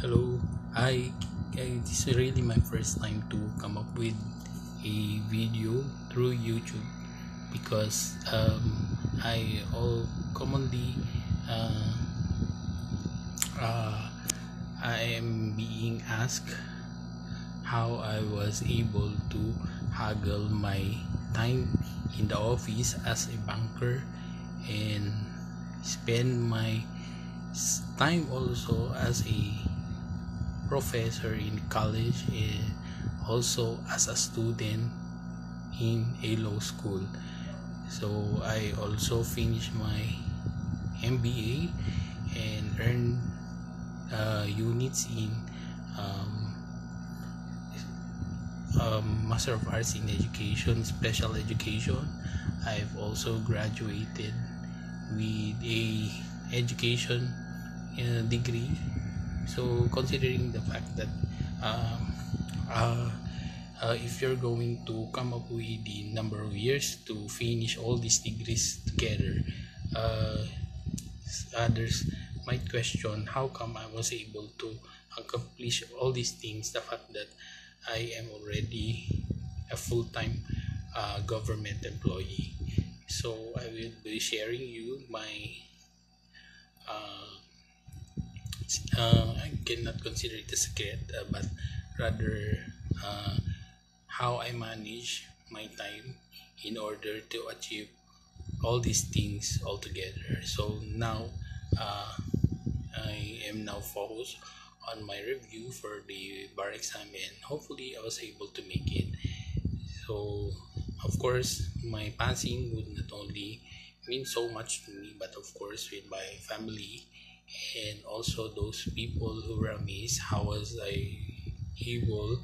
Hello, this is really my first time to come up with a video through YouTube because I all commonly uh, uh, I am being asked how I was able to haggle my time in the office as a banker and spend my time also as a professor in college and also as a student in a law school. So I also finished my MBA and earned units in um, Master of Arts in Education, Special Education. I've also graduated with a education degree. So considering the fact that um, uh, if you're going to come up with the number of years to finish all these degrees together, uh, others might question how come I was able to accomplish all these things. The fact that I am already a full-time government employee. So I will be sharing you my uh, I cannot consider it a secret, but rather uh, how I manage my time in order to achieve all these things all together. So now uh, I am now focused on my review for the bar exam and hopefully I was able to make it. So of course my passing would not only mean so much to me but of course with my family and also those people who were amazed how was I able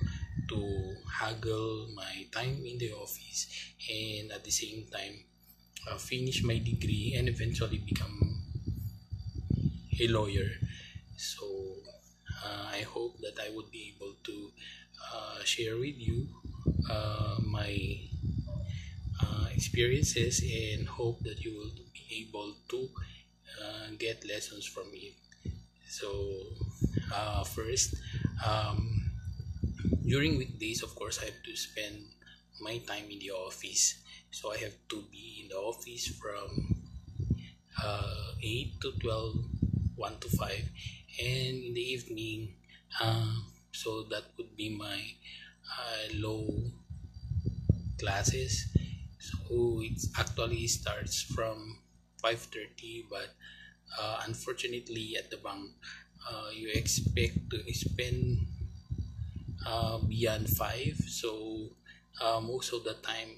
to haggle my time in the office and at the same time finish my degree and eventually become a lawyer. So I hope that I would be able to share with you my experiences and hope that you will be able to get lessons from it. So first, um, during weekdays, of course, I have to spend my time in the office. So I have to be in the office from 8 to 12, 1 to 5, and in the evening, so that would be my low classes. So it actually starts from 5:30, but unfortunately at the bank, you expect to spend beyond 5. So most of the time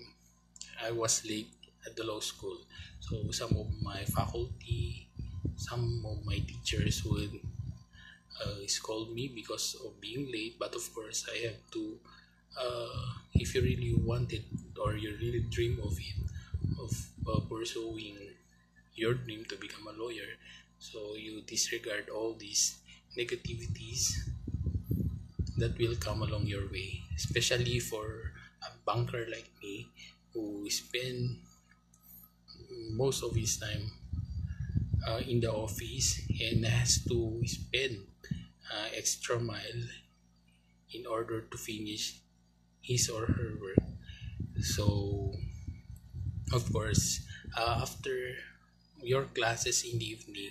I was late at the law school. So some of my faculty, some of my teachers would scold me because of being late. But of course, I have to. If you really want it or you really dream of it, of pursuing your dream to become a lawyer, so you disregard all these negativities that will come along your way, especially for a banker like me who spend most of his time in the office and has to spend extra mile in order to finish his or her work. So, of course, after your classes in the evening,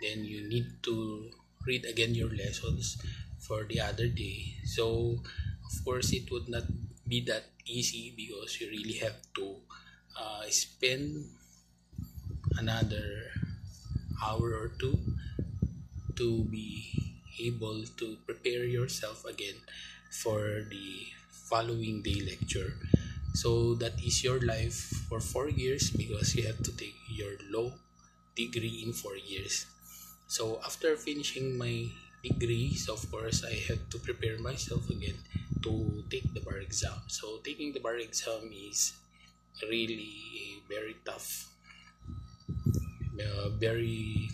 then you need to read again your lessons for the other day. So, of course, it would not be that easy because you really have to spend another hour or two to be able to prepare yourself again for the following day lecture. So that is your life for 4 years because you have to take your law degree in 4 years. So after finishing my degrees, of course, I have to prepare myself again to take the bar exam. So taking the bar exam is really very tough, very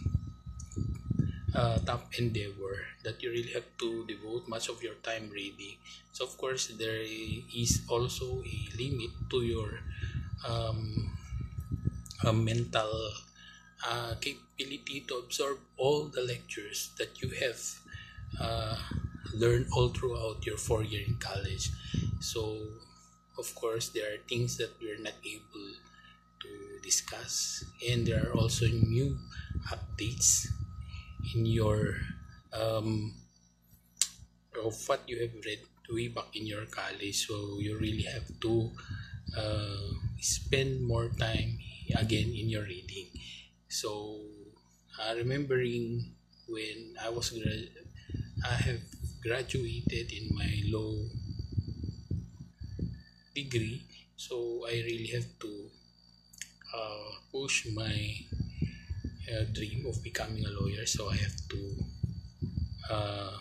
tough endeavor that you really have to devote much of your time reading. So of course there is also a limit to your um, mental capability to absorb all the lectures that you have uh, learn all throughout your 4 year in college. So of course there are things that we're not able to discuss, and there are also new updates in your of what you have read way back in your college. So you really have to spend more time again in your reading. So remembering when I have graduated in my law degree, so I really have to push my dream of becoming a lawyer. So I have to uh,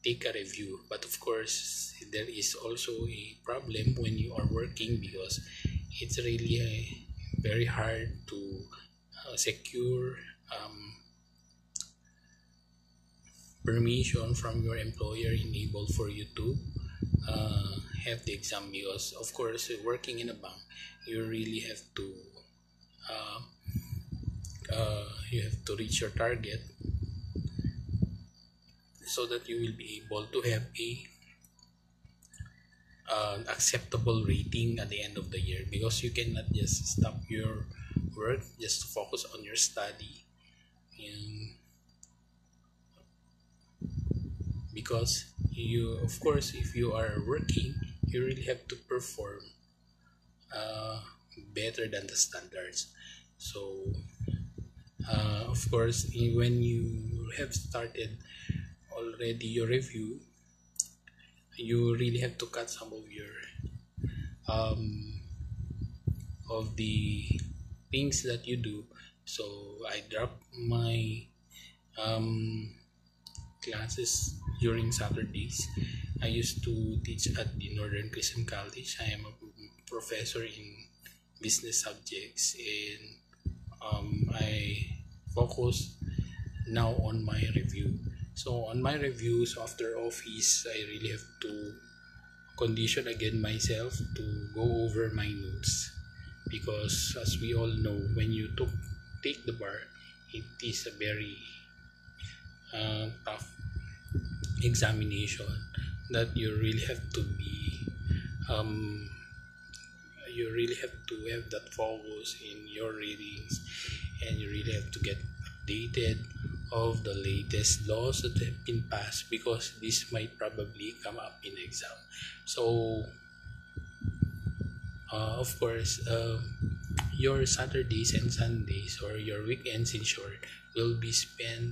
take a review. But of course, there is also a problem when you are working, because it's really very hard to secure permission from your employer enable for you to uh, have the exam, because of course working in a bank you really have to uh, you have to reach your target so that you will be able to have a acceptable rating at the end of the year, because you cannot just stop your work just to focus on your study. And because you, of course, if you are working, you really have to perform uh, better than the standards. So of course, when you have started already your review, you really have to cut some um, of the things that you do. So I dropped my um, classes during Saturdays. I used to teach at the Northern Christian College. I am a professor in business subjects, and I focus now on my review. So on my reviews after office, I really have to condition again myself to go over my notes, because as we all know, when you take the bar, it is a very tough examination that you really have to be um, you really have to have that focus in your readings, and you really have to get updated of the latest laws that have been passed, because this might probably come up in exam. So of course your Saturdays and Sundays, or your weekends in short, will be spent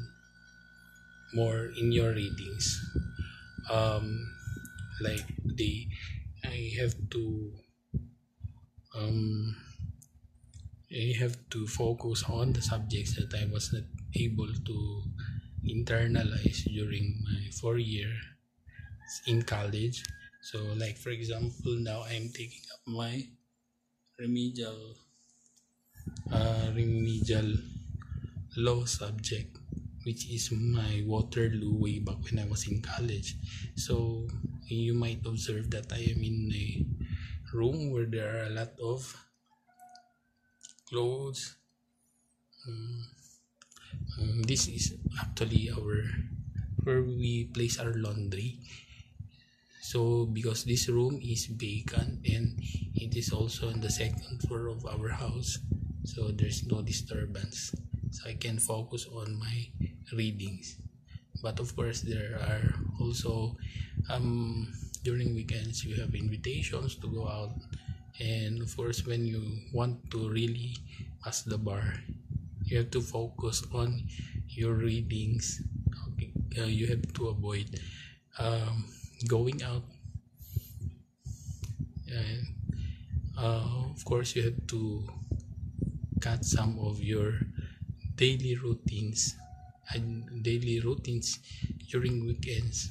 more in your readings. Like today, I have to um, focus on the subjects that I was not able to internalize during my 4 year in college. So, like for example, now I'm taking up my remedial remedial law subject, which is my Waterloo way back when I was in college. So you might observe that I am in a room where there are a lot of clothes. This is actually our where we place our laundry. So because this room is vacant, and it is also on the second floor of our house, so there's no disturbance, so I can focus on my readings. But of course there are also during weekends you have invitations to go out, and of course when you want to really pass the bar, you have to focus on your readings. Okay. You have to avoid going out, and of course you have to cut some of your daily routines during weekends.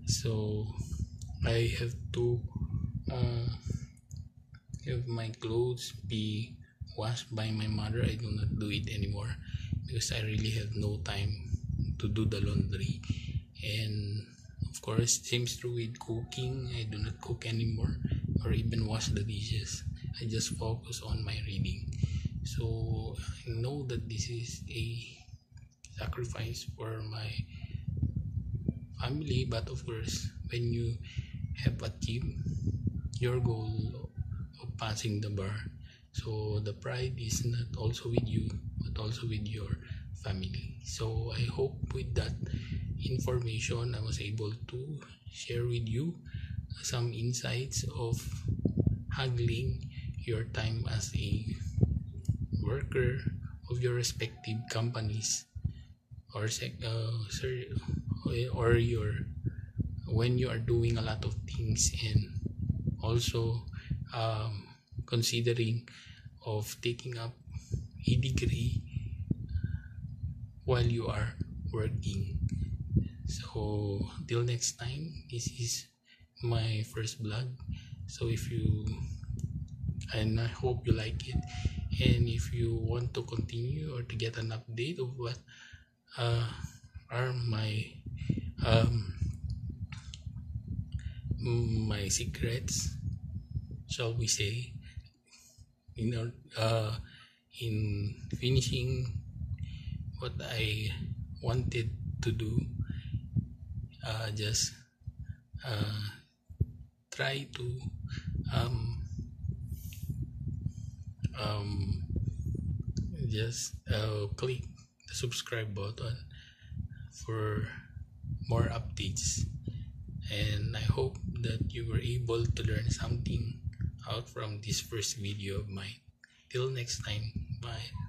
So I have to uh, have my clothes be washed by my mother. I do not do it anymore, because I really have no time to do the laundry. And of course, same true with cooking. I do not cook anymore, or even wash the dishes. I just focus on my reading. So I know that this is a sacrifice for my family, but of course when you have achieved your goal of passing the bar, so the pride is not also with you but also with your family. So I hope with that information I was able to share with you some insights of handling your time as a worker of your respective companies, or or your when you are doing a lot of things, and also um, considering of taking up a degree while you are working. So till next time, this is my first vlog. So if you, and I hope you like it, and if you want to continue or to get an update of what uh, are um, my secrets, shall we say, in in finishing what I wanted to do, just uh, try to um, um, just click the subscribe button for more updates, and I hope that you were able to learn something out from this first video of mine. Till next time, bye.